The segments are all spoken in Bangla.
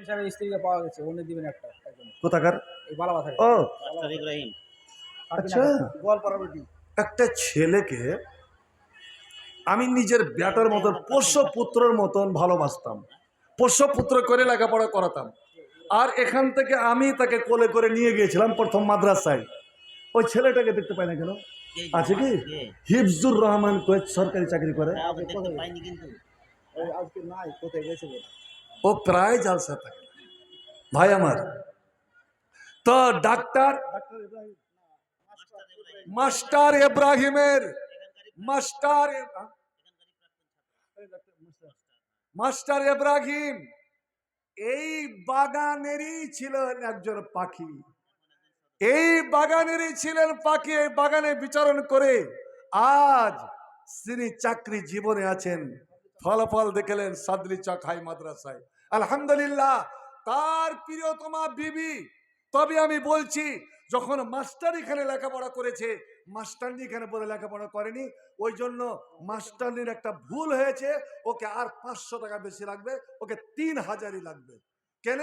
সাহেবের স্ত্রীকে পাওয়া গেছে, উনি দিবেন একটা একজন। কোথাকার? এই বালাবা থাকে ও মাস্টার ইব্রাহিম। আচ্ছা, গোয়ালপাড়া বেটি। একটা ছেলেকে আমি নিজের ব্যাটার মতন পোষ্য পুত্রের মতন ভালোবাসতাম, পোষ্য পুত্র করে লেখাপড়া করাতাম। আর এখান থেকে আমি তাকে কোলে করে নিয়ে গিয়েছিলাম প্রথম মাদ্রাসায়। ওই ছেলেটাকে দেখতে পাই না কেন? আছে কি? হিফজুর রহমান কোয়েত সরকারি চাকরি করে। দেখতে পাইনি কিন্তু। ওই আজকে নাই, কোথায় গেছে বলে। ও প্রায় জালসা থাকে ভাই আমার। তো ডাক্তার মাস্টার ইব্রাহিমের মাস্টার ইব্রাহিম এই বাগানেরই ছিলেন একজন পাখি। এই বাগানেরই ছিলেন পাখি। এই বাগানে বিচরণ করে আজ তিনি চাকরি জীবনে আছেন। ফলাফল দেখলেন সাদরি চক হাই মাদ্রাসায়, আলহামদুলিল্লাহ। তার প্রিয়তমা বিবি। তবে আমি বলছি, যখন মাস্টার এখানে লেখাপড়া করেছে, মাস্টারনি এখানে বলে লেখাপড়া করেনি। ওই জন্য মাস্টারনির একটা ভুল হয়েছে। ওকে আর 500 টাকা বেশি লাগবে, ওকে 3000ই লাগবে। কেন?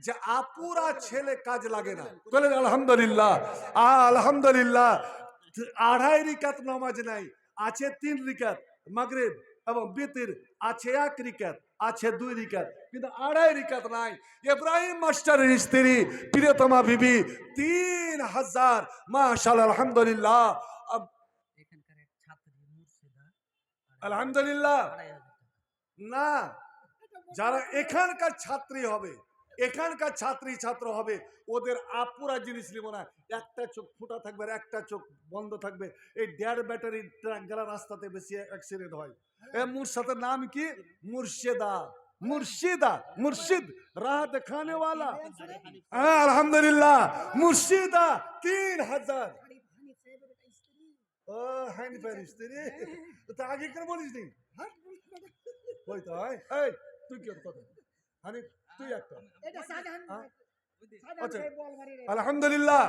যে আপুরা ছেলে কাজ লাগে না। বলেন আলহামদুলিল্লাহ। আলহামদুলিল্লাহ। 2.5 রিকাত নামাজ নাই, আছে 3 রিকাত। মাগরিব এবং বিতির আছে 1 রিকাত, আছে 2 রিকাত, কিন্তু 2.5 রিকাত নাই। ইব্রাহিম মাস্টারের স্ত্রী প্রিয়তমা বিবি 3000, মাশাআল্লাহ, আলহামদুলিল্লাহ। আলহামদুলিল্লাহ। না, যারা এখানকার ছাত্রী হবে, এখানকার ছাত্রী ছাত্র হবে, ওদের আপুরা জিনিস নিব না। একটা চোখ ফুটা থাকবে আর একটা চোখ বন্ধ থাকবে। এই 1.5 ব্যাটারি ট্রাক গেলা রাস্তাতে বেশি অ্যাক্সিডেন্ট হয়। মুর্শিদের নাম কি? মুর্শিদা। মুর্শিদা, মুর্শিদ রাহ দেখানে वाला। হ্যাঁ, আলহামদুলিল্লাহ। মুর্শিদা 3000। ও হানিফের স্ত্রী। তো আগে কেন বলিস নি? ওই তো হয়। এই তুই কি কথা? হানিফ তুই একটা। আচ্ছা, আলহামদুলিল্লাহ।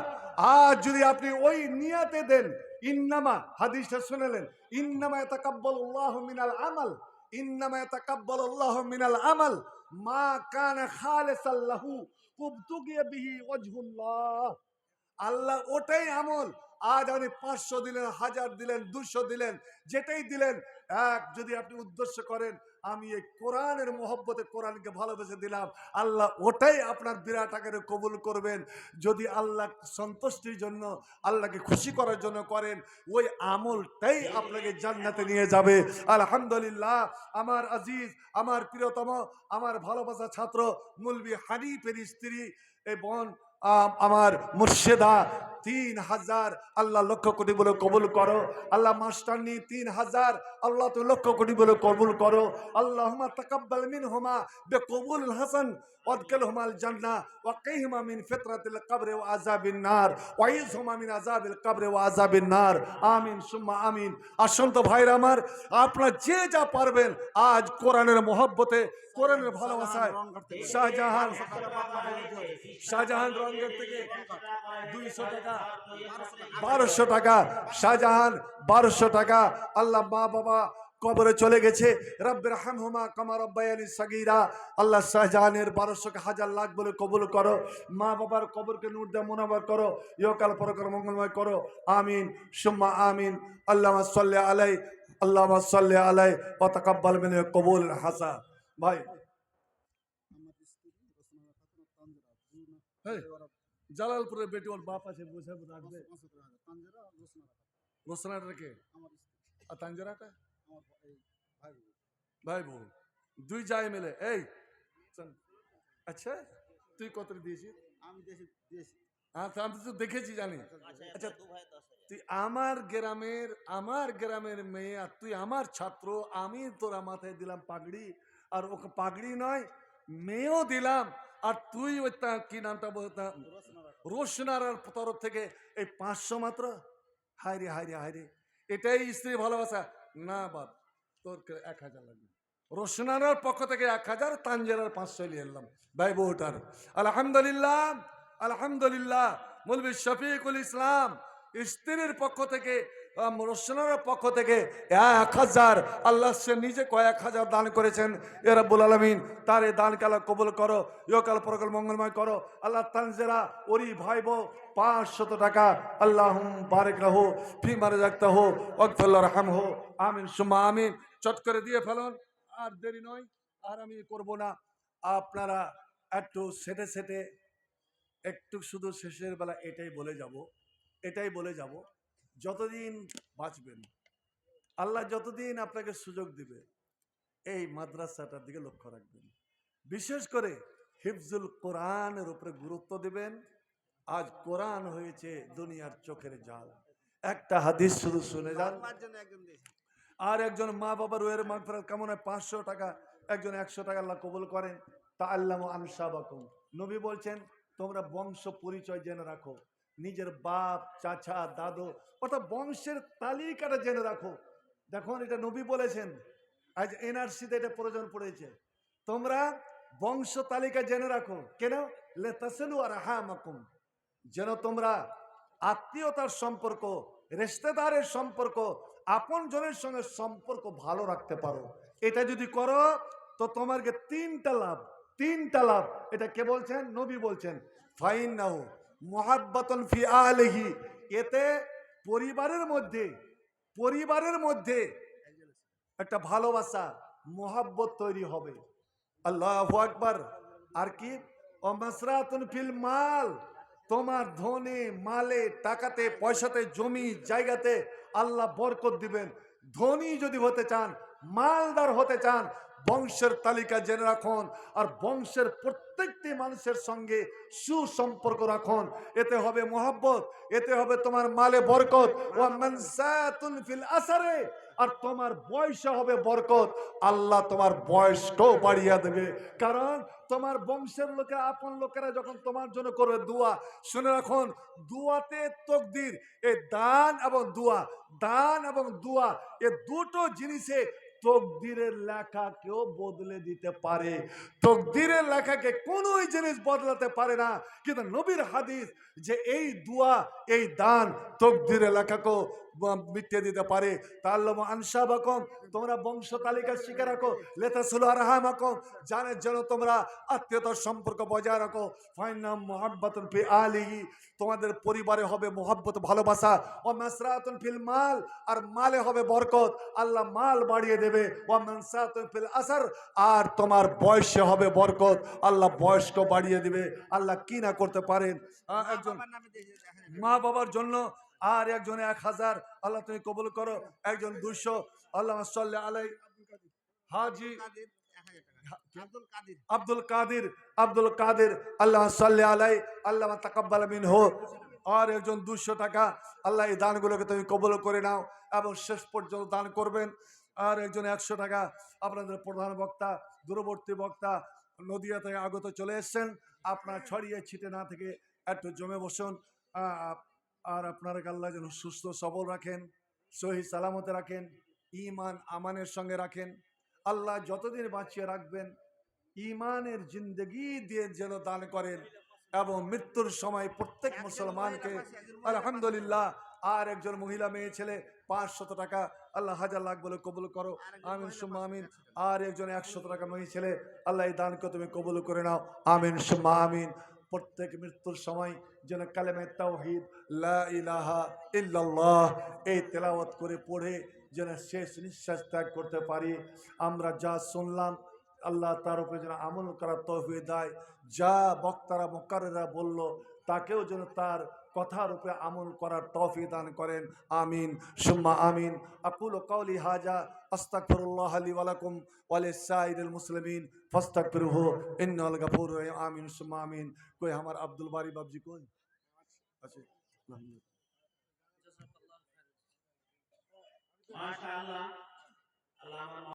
আজ যদি আপনি ওই নিয়াতে দেন, ইন্নামা, হাদিসটা শুনলেন, ইন্নামা ইয়াতাকাব্বালুল্লাহু মিনাল আমাল, ইন্নামা ইয়াতাকাব্বালুল্লাহু মিনাল আমাল মা কানা খালিসাল লাহু উবতুগিয়া বিহি ওয়াজহুল্লাহ। আল্লাহ ওটাই আমল। আজ আপনি 500 দিলেন, 1000 দিলেন, 200 দিলেন, যেটাই দিলেন, এক যদি আপনি উদ্দেশ্য করেন আমি এই কোরআনের মহব্বতে কোরআনকে ভালোবেসে দিলাম, আল্লাহ ওটাই আপনার বিরাট আকারে কবুল করবেন। যদি আল্লাহ সন্তুষ্টির জন্য, আল্লাহকে খুশি করার জন্য করেন, ওই আমলটাই আপনাকে জান্নাতে নিয়ে যাবে। আলহামদুলিল্লাহ। আমার আজিজ, আমার প্রিয়তম, আমার ভালোবাসা ছাত্র মুলবি হানিফের স্ত্রী এই বোন আমার মুর্শিদা 3000, আল্লাহ লক্ষ কোটি বলে কবুল করো। আল্লাহ মাস্টারনি 3000, আল্লাহ তো লক্ষ কোটি বলে কবুল করো। আল্লাহুম্মা তাকাব্বাল মিনহুমা বিকবুল হাসান ওয়াদখিলহুমাল জান্নাহ ওয়া কিহিমা মিন ফিতরাতিল কবর ওয়া আযাবিন নার ওয়া ইযহুমা মিন আযাবিল কবর ওয়া আযাবিন নার। আমিন সুম্মা আমিন। আসুন তো ভাইরা আমার, আপনারা যে যা পারবেন আজ কোরআনের মহব্বতে, কোরআনের ভালোবাসায় শাহজাহান রংগের থেকে 200 টাকা, 1200 টাকা, শাহজাহান 1200 টাকা। আল্লাহ মা বাবা কবরে চলে গেছে, রব্বির রহমহুমা কামা রাব্বায়ানি সাগীরা। আল্লাহ শাহজাহানের 1200কে 1000 লাখ বলে কবুল করো। মা বাবার কবরকে নূর দিয়ে মুনাওয়ার করো, ইহকাল পরকাল মঙ্গলময় করো। আমিন সুম্মা আমিন। আল্লাহুম্মা সাল্লি আলাইহি, আল্লাহুম্মা সাল্লি আলাইহি ওয়া তাকাব্বাল মিনহু কবুল হাসান। ভাই জালালপুরের বেটি, ওর বাপ আছে, বুঝে রাখবে। রোশনাটা কে? আর তানজরাটা ভাই বউ, দুই যায় মিলে। এই আচ্ছা, তুই কত দিয়েছিস? আমি দিয়েছি। আমি তো দেখেছি, জানি। আচ্ছা, তুই আমার গ্রামের মেয়ে, আর তুই আমার ছাত্র, আমি তোরা মাথায় দিলাম পাগড়ি, আর ওকে পাগড়ি নয় মেয়েও দিলাম, আর তুই ওই কি নামটা বলতাম, রোশনার তরফ থেকে এই 500 মাত্র। হায়রে হায়রে হায়রে, এটাই স্ত্রী ভালোবাসা না? বাপ তোর 1000 লাগবে। রোশনার পক্ষ থেকে 1000, তানজেরার 500 নিয়ে এলাম ভাই বউটার। আলহামদুলিল্লাহ, আলহামদুলিল্লাহ। মৌলভী শফিকুল ইসলাম স্ত্রীর পক্ষ থেকে রসুলের পক্ষ থেকে 1000 আল্লাহ সে নিজে কয়েক হাজার দান করেছেন। এ রাব্বুল আলামিন তার এই দানকে আল্লাহ কবুল করো, ইহকাল পরকাল মঙ্গলময় করো। আল্লাহ তানজেরা ওরি ভাই বো 500 টাকা আল্লাহুম বারিক লাহু ফিমা রাযাকতাহু ওয়াগফির রাহমহু আমিন সুম্মা আমিন। চট করে দিয়ে ফেলুন, আর দেরি নয়, আর আমি করব না। আপনারা একটু সেটে সেটে একটু শুধু শেষের বেলা এটাই বলে যাব, যতদিন বাঁচবেন আল্লাহ যতদিন আপনাকে সুযোগ দিবে এই মাদ্রাসাটার দিকে লক্ষ্য রাখবেন। বিশেষ করে হিফজুল কোরআনের উপরে গুরুত্ব দিবেন। আজ কোরআন হয়েছে দুনিয়ার চোখের জাল। একটা হাদিস শুধু শুনে যান। আর একজন মা বাবার রুহের মাগফিরাত কামনায় 500 টাকা, একজন 100 টাকা আল্লাহ কবুল করেন। তাআল্লামু আনসাবাকুম, নবী বলছেন তোমরা বংশ পরিচয় জেনে রাখো, নিজের বাপ চাচা দাদু অর্থাৎ বংশের তালিকাটা জেনে রাখো। দেখুন এটা নবী বলেছেন, আজ এনআরসিতে এটা প্রয়োজন পড়েছে। তোমরা বংশ তালিকা জেনে রাখো, কেন? লিতাসিলু আরহামাকুম, যেন তোমরা আত্মীয়তার সম্পর্ক, রিশতেদারের সম্পর্ক, আপন জনের সঙ্গে সম্পর্ক ভালো রাখতে পারো। এটা যদি করো তো তোমাকে তিনটা লাভ। এটা কে বলছেন? নবী বলছেন। ফাইন্নাহু মুহাব্বাতুন ফি আলিহি, এতে পরিবারের মধ্যে একটা ভালোবাসা মোহাব্বত তৈরি হবে। আল্লাহু আকবার। আর কি? ও মাসরাতুন ফিল মাল, তোমার ধনে মালে টাকাতে পয়সাতে জমি জায়গাতে আল্লাহ বরকত দিবেন। ধনী যদি হতে চান, মালদার হতে চান, বংশের তালিকা জেনে রাখুন আর বংশের প্রত্যেকটি মানুষের সঙ্গে সুসম্পর্ক রাখুন। এতে হবে মোহাব্বত, এতে হবে তোমার মালে বরকত। ওয়া মানসাতুন ফিল আসারে, আর তোমার বয়সে হবে বরকত। আল্লাহ তোমার বয়সটাও বাড়িয়ে দেবে, কারণ তোমার বংশের লোকেরা, আপন লোকেরা যখন তোমার জন্য করবে দোয়া, শুনে রাখুন দুয়াতে তকদির, এই দান এবং দোয়া এ দুটো জিনিসে তকদিরের লেখাকেও বদলে দিতে পারে। তকদিরের লেখাকে কোনো জিনিস বদলাতে পারে না, কিন্তু নবীর হাদিস যে এই দোয়া এই দান তকদিরের লেখাকেও মিটিয়ে দিতে পারে। তাআল্লামু আনসাবাকুম, তোমরা বংশ তালিকা শিখে রাখো। লিতাসিলু আরহামাকুম, জানের জন্য তোমরা আত্মীয়তার সম্পর্ক বজায় রাখো। ফাইন্নাহুম মুহাব্বাতুন ফি আলিহি, তোমাদের পরিবারে হবে মোহাব্বত ভালোবাসা। ও মাসরাতুন ফিল মাল, আর মালে হবে বরকত, আল্লাহ মাল বাড়িয়ে দেবে। ও মানসাতুন ফিল আসার, আর তোমার বয়সে হবে বরকত, আল্লাহ বয়সকে বাড়িয়ে দিবে। আল্লাহ কি না করতে পারেন। একজন মা বাবার জন্য, আর একজনে 1000 আল্লাহ তুমি কবুল করো, একজন 200 আল্লাহ সাল্লি আলাই হাজি আব্দুল কাদের আল্লাহ সাল্লি আলাই আল্লাহ তাকাব্বাল মিনহু, আর একজন 200 টাকা আল্লাহ এই দানগুলোকে তুমি কবুল করে নাও এবং শেষ পর্যন্ত দান করবেন। আর একজন 100 টাকা। আপনাদের প্রধান বক্তা, দূরবর্তী বক্তা নদিয়া থেকে আগত চলে এসছেন। আপনার ছড়িয়ে ছিটে না থেকে একটু জমে বসুন। আর আপনারা আল্লাহ যেন সুস্থ সবল রাখেন, সহি সালামতে রাখেন, ইমান আমানের সঙ্গে রাখেন। আল্লাহ যতদিন বাঁচিয়ে রাখবেন ইমানের জিন্দগি দিয়ে যেন দান করেন এবং মৃত্যুর সময় প্রত্যেক মুসলমানকে আলহামদুলিল্লাহ। আর একজন মহিলা মেয়ে ছেলে 500 টাকা আল্লাহ হাজার লাখ বলে কবুল করো, আমিন সুম্মা আমিন। আর একজন 100 টাকা মেয়ে ছেলে, আল্লাহ এই দানকে তুমি কবুল করে নাও, আমিন সুম্মা আমিন। প্রত্যেক মৃত্যুর সময় যেন কালেমে তাওহীদ লা ইলাহা ইল্লাল্লাহ এই তেলাওয়াত করে পড়ে যেন শেষ নিঃশ্বাস ত্যাগ করতে পারি। আমরা যা শুনলাম আল্লাহ তার উপরে যেন আমল করার তৌফিক দেয়। যা বক্তারা মুকারররা বলল তাকেও যেন তার কথার উপরে আমল করার তৌফিক দান করেন, আমিন সুম্মা আমিন। আকুলু কওলি হাজা আস্তাগফিরুল্লাহ লি ওয়া লাকুম ওয়া লিসাইরিল মুসলিমিন ফাস্তাগফিরুহু ইন্নাল গফুরুর রহিম, আমিন সুম্মা আমিন। कोई हमारा अब्दुल बारी बाप जी कोई अच्छा माशाअल्लाह।